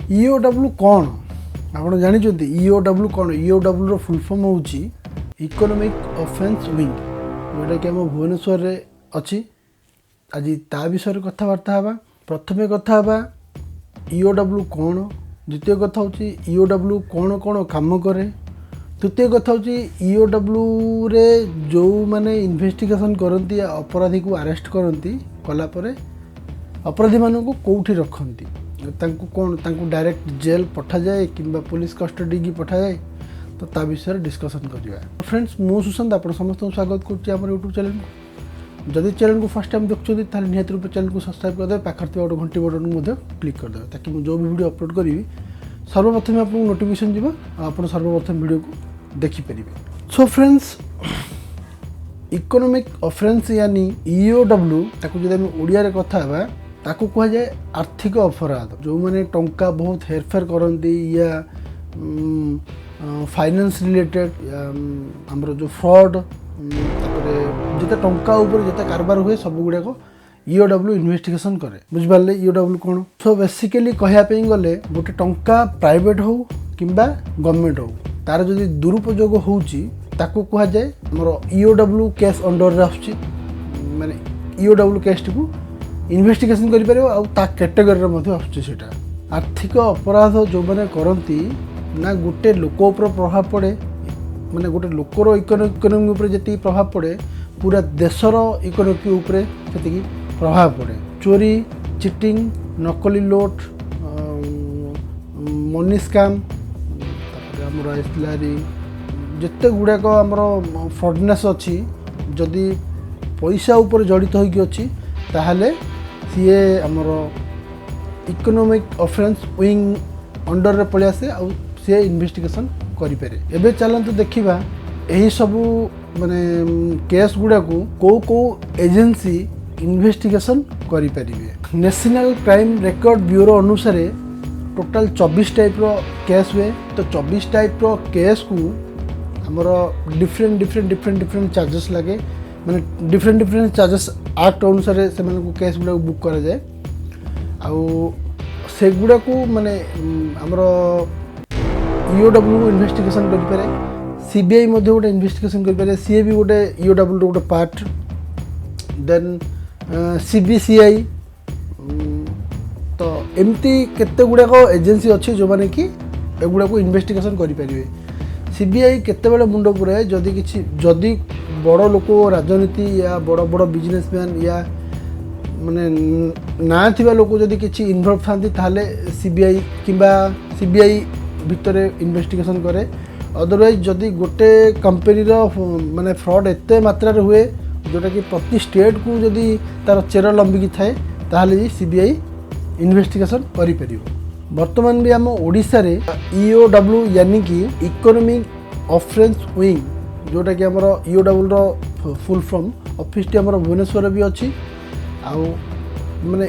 EOW कौन आप जानते EOW कौन EOW रो फुल फॉर्म होची इकोनॉमिक ऑफेंस विंग जोटा कि आम भुवनेश्वर रे अच्छी आज ता विषय कथबार्ता हाँ प्रथम कथा EOW कौन द्वितीय कथा हूँ EOW कौन कौन काम करे तृतीय कथा हूँ EOW रे जो माने इन्वेस्टिगेशन करती अपराधी को अरेस्ट करती कलापर अपराधी मानू कौटी रखती कौन डायरेक्ट जेल पठा जाए कि पुलिस कस्टडी की पठा जाए तो ता विषय डिस्कसन करवा। फ्रेंड्स मु सुशांत आप समस्त स्वागत करुँच यूट्यूब चैनल को जदि चैनल को फर्स्ट टाइम देखते निहत रूप चैनल को सब्सक्राइब करदे पाखर गोटे घंटी बटन क्लिक करदे ताकि मुझे जो भी वीडियो अपलोड करी सर्वप्रथम आपको नोटिफिकेशन जीव आप सर्वप्रथम वीडियो को देखिपारे। सो फ्रेंड्स इकोनॉमिक ऑफेंस यानी EOW ताकू जब आम ओडिया कथा ताकू कह जाए आर्थिक अपराध जो मैंने टंका बहुत हेरफेर करती या फाइनेंस रिलेटेड आमर जो फ्रॉड जिते टंका ऊपर जिते कारबार हुए सब गुड़ाक EOW इन्वेस्टिगेशन करे बुझिपारे। EOW कौन सो बेसिकली कहवाई गले गोटे टंका प्राइवेट हो कि गवर्नमेंट हो तार जो दुरुपयोग होची ताकू कह जाए आमर EOW केस अंडर आसुची माने EOW केस टी को इन्वेस्टिगेशन करें कैटेगोरी आसटा आर्थिक अपराध जो मैंने करती ना गोटे लोक उपर प्रभाव पड़े माने गोटे लोकर इकोनॉमी उपर जी प्रभाव पड़े पूरा देशर इकोनॉमी उपर से प्रभाव पड़े चोरी चिटिंग नकली लोट मनी स्कैम आमर आसलारी जिते गुड़ाक आमर फ्रॉडनेस अच्छी जदि पैसा उपर जड़ित होगी अच्छी ताहले सीए आमर इकोनॉमिक ऑफेंस विंग अंडर रे पड़े आसे आ सी इन्वेस्टिगेशन करें। एबे चलते देखा यही सबू माने केस गुड़ा को एजेंसी इन्वेस्टिगेशन करें। नेशनल क्राइम रिकॉर्ड ब्यूरो अनुसार टोटाल 24 टाइप रो केस हुए तो 24 टाइप रो केस को आमर डिफरेंट चार्जेस लगे माने डिफरेंट चार्जेस एक्ट अनुसार से केस गुड़ा बुक करा जाए से गुड़ा को माने आमर EOW इन्वेस्टिगेशन करें CBI गोटे इन्वेस्टिगेशन करें सी भी गोटे EOW गोटे पार्ट देन CBCI तो एमती केते गुड़ाक एजेंसी अच्छी जो मैंने कि एगुड़ा को इन्वेस्टिगेशन करें। CBI केते मुंड पुराए जदि बड़ लोक राजनीति या बड़ बड़ बिजनेसमैन या माने ना थिबा लोक जदि किछि इन्वॉल्व थांती ताहले CBI भितर इन्वेस्टिगेशन करे। अदरवाइज जदि गोटे कंपनी माने फ्रॉड एते मात्रा रे हुए जोटा कि प्रति स्टेट को जदि तार चेर लंबिकी थाए ताहले CBI इन्वेस्टिगेशन करि परिबो। वर्तमान भी आम ओडिशा रे EOW यानी कि इकोनॉमिक ऑफेंस विंग जोटा कि आमर EOW रो फुल फॉर्म ऑफिस टी आमर भुवनेश्वर भी अच्छी माने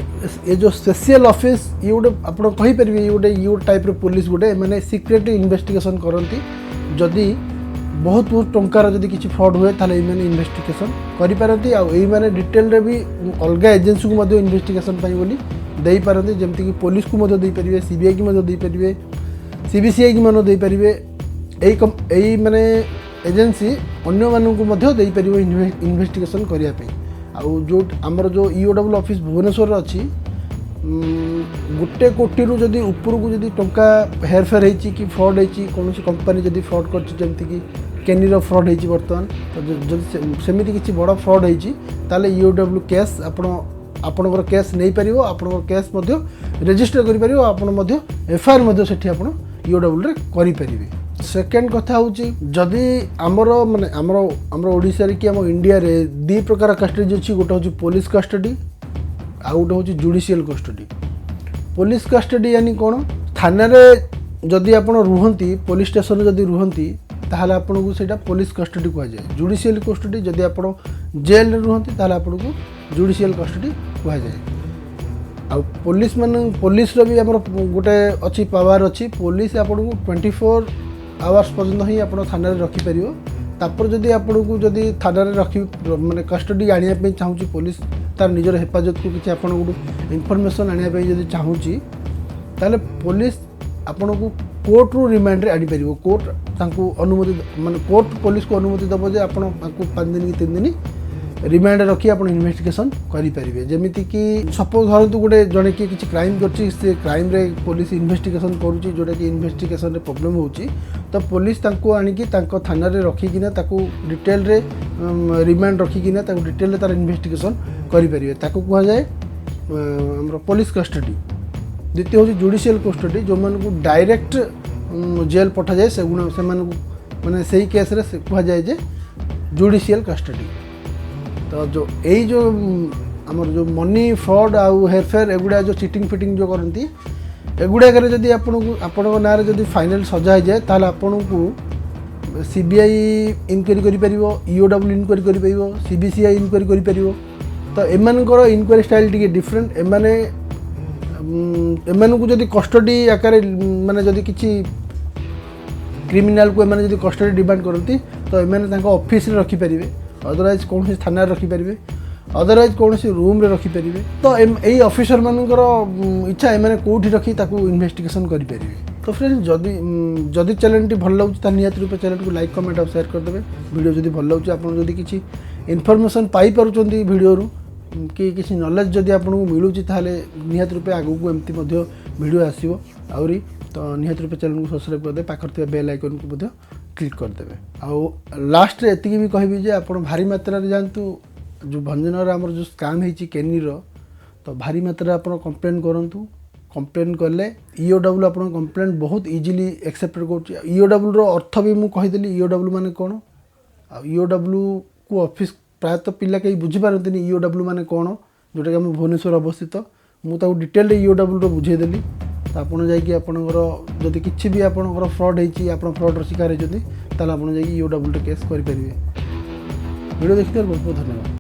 ये जो स्पेशल ऑफिस ये गोटे आप कहींपारे ये गोटे टाइप रो पुलिस गोटे माने सिक्रेट इन्वेस्टिगेशन करती जदि बहुत टंकार जदि किसी फ्रॉड हुए ताले ये इन्वेस्टिगेशन करिपारती आ डिटेल रे भी अलग एजेंसी को इन्वेस्टिगेशन बोली दे पारती जमती कि पुलिस को दे पारे CBI की दे पारे CBCI की दे पारे यही माने एजेंसी अन्य मानू दे पार इन्वेस्टिगेशन करने जो आमर जो EOW ऑफिस भुवनेश्वर अच्छी गोटे कोटी रु जदि ऊपर को जदि टंका हेरफेर होती कि फ्रॉड होती कौन कंपनी जदि फ्रॉड करमती कि केनीर फ्रॉड होती बर्तमान तो जब सेमती किसी बड़ फ्रॉड होती ताले EOW केस आपणकर केस नहीं पार आपणकर केस रेजिस्टर करें आप FIR से EOW रे करें। सेकेंड कथा हूँ जदि आमर माने आमर ओडिशा रे कि आम इंडिया रे दी प्रकार कस्टडी अच्छी गोटे हूँ पुलिस कस्टडी आ गोटे हूँ जुडिशियल कस्टडी। पुलिस कस्टडी यानी कौन थाना रे जदि आप रुहती पुलिस स्टेशन जदि रुहती ताहले आपन को सेटा पुलिस कस्टडी कह जाए। जुडिशियल कस्टडी जदि आप जेल रे रुहती ताहले आपन को जुडिशियल कस्टडी कह जाए। आ पुलिस रो भी आमर गोटे अच्छी पावर अच्छी पुलिस आपन को 24 आवर्स पर्यंत ही आप थाना रखिपर तापर जदि आपन को जदि थाना रखी माने कस्टडी आने चाहूँ पुलिस तार निजर हेफाजत को किसी आपन इनफॉरमेशन आने जदि चाहूँ ताले पुलिस आपन को कोर्ट रु रिमांड रे आनी परिबो कोर्ट तांको अनुमति माने कोर्ट पुलिस को अनुमति दबो जे आपन तांको 5 दिन कि 3 दिन रिमांड रखी आप इन्वेस्टिगेशन करेंगे जमीती कि सपोज धरतु गोटे जड़े किए किसी क्राइम कर क्राइम रे पुलिस इन्वेस्टिगेशन करुँची जोटा कि इन्वेस्टिगेशन रे प्रॉब्लम होची तो पुलिस तांको आनिकी तांको थाना रे रखिकिना ताको डिटेल रे रिमांड रखिकिना ताको डिटेल रे तार इन्वेस्टिगेशन करेंगे ताको कह जाए हमर पुलिस कस्टडी द्वितीय हूँ जुडिशियल कस्टडी जो मान को डायरेक्ट जेल पठा जाए से माने सही केस रे कह जाए जे जुडिशियल कस्टडी तो जो यही जो आमर जो मनी फ्रॉड आउ हेरफेयर एगुड़ा जो चिटिंग फिटिंग जो करती एगुड़ाक जदि आपण ना जदि फाइनल सजा हो जाए ताल आपण को सीबीआई इनक्वारी कर ईओडब्ल्यू इनक्वारी कर सीबीसीआई इनक्वारी कर तो एमानकर इनक्वारी स्टाइल टी डिफरेंट एमान को जदि कस्टडी आकार माने जदि किसी क्रिमिनाल को एमाने जदि कस्टडी डिमांड करती तो एमाने ऑफिस रे रखिपारे अदरवाइज कौन थाना रखिपारे अदरवाइज कौन रूम रे रखिपारे तो यही ऑफिसर मानकर इच्छा एमाने कोठी रखी ताकू इन्वेस्टिगेशन करेंगे तो फ्रेंड्स जदि चैनल भल लगे निहत रूप चैनल को लाइक कमेंट और शेयर करदे वीडियो जदि भल लगे आप किसी इनफॉरमेशन पाई पारुचंती वीडियो कि किसी नॉलेज जदि आपको मिलूँ ताहले निहत रूपे आगू एमती वीडियो आसो आउरी तो निहत रूपे चैनल को सब्सक्राइब करदे पाखर बेल आइकन को क्लिक करदे आउ लास्ट रे एतिकी भी कहबी जे आपण भारी मात्रा रे जानतु जो भंजनर आमर जो स्कैम होती केनीर तो भारी मात्रा आप कंप्लेन करूँ कंप्लेन कले ईओडब्ल्यू आप कंप्लेन बहुत इजिली एक्सेप्ट कर ईओडब्ल्यू रो अर्थ भी मुझे कहीदेली ईओडब्ल्यू माने कौन ईओडब्ल्यू को ऑफिस प्रायतः पिला कहीं बुझीपारती ईओडब्ल्यू माने कौन जोटा कि आम भुवनेश्वर अवस्थित मुझे डिटेल ईओडब्ल्यू रो बुझेदेली तो आपड़ जापर जदि किसी भी आपंकर फ्रड होती आप फ्रड्र शिकार होती आप ईओडब्ल्यू केस करेंगे वीडियो देखते बहुत बहुत धन्यवाद।